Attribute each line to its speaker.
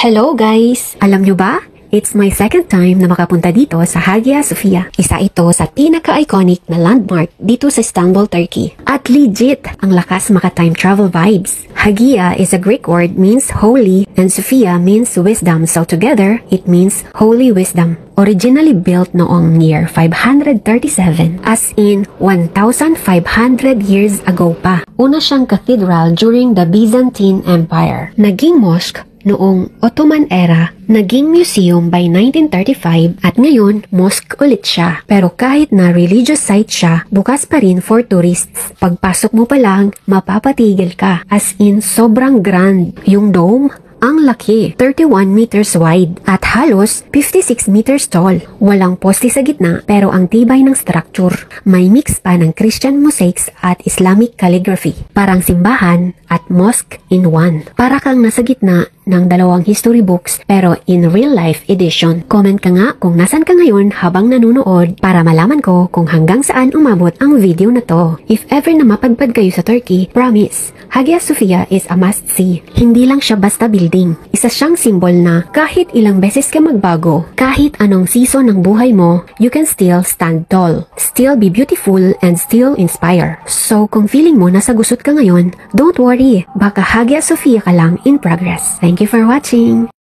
Speaker 1: Hello guys! Alam nyo ba? It's my second time na makapunta dito sa Hagia Sophia. Isa ito sa pinaka-iconic na landmark dito sa Istanbul, Turkey. At legit, ang lakas maka-time travel vibes. Hagia is a Greek word means holy and Sophia means wisdom. So together, it means holy wisdom. Originally built noong year 537, as in 1,500 years ago pa. Una siyang cathedral during the Byzantine Empire. Naging mosque noong Ottoman era, naging museum by 1935 at ngayon, mosque ulit siya. Pero kahit na religious site siya, bukas pa rin for tourists. Pagpasok mo pa lang, mapapatigil ka. As in, sobrang grand. Yung dome, ang laki, 31 meters wide at halos 56 meters tall. Walang poste sa gitna pero ang tibay ng structure. May mix pa ng Christian mosaics at Islamic calligraphy. Parang simbahan at mosque in one. Para kang nasa gitna ng dalawang history books pero in real life edition. Comment ka nga kung nasan ka ngayon habang nanunood para malaman ko kung hanggang saan umabot ang video na to. If ever na mapadpad kayo sa Turkey, promise, Hagia Sophia is a must-see. Hindi lang siya basta building. Isa siyang symbol na kahit ilang beses ka magbago, kahit anong season ng buhay mo, you can still stand tall, still be beautiful, and still inspire. So kung feeling mo nasa gusot ka ngayon, don't worry, baka Hagia Sophia ka lang in progress. Thank you for watching.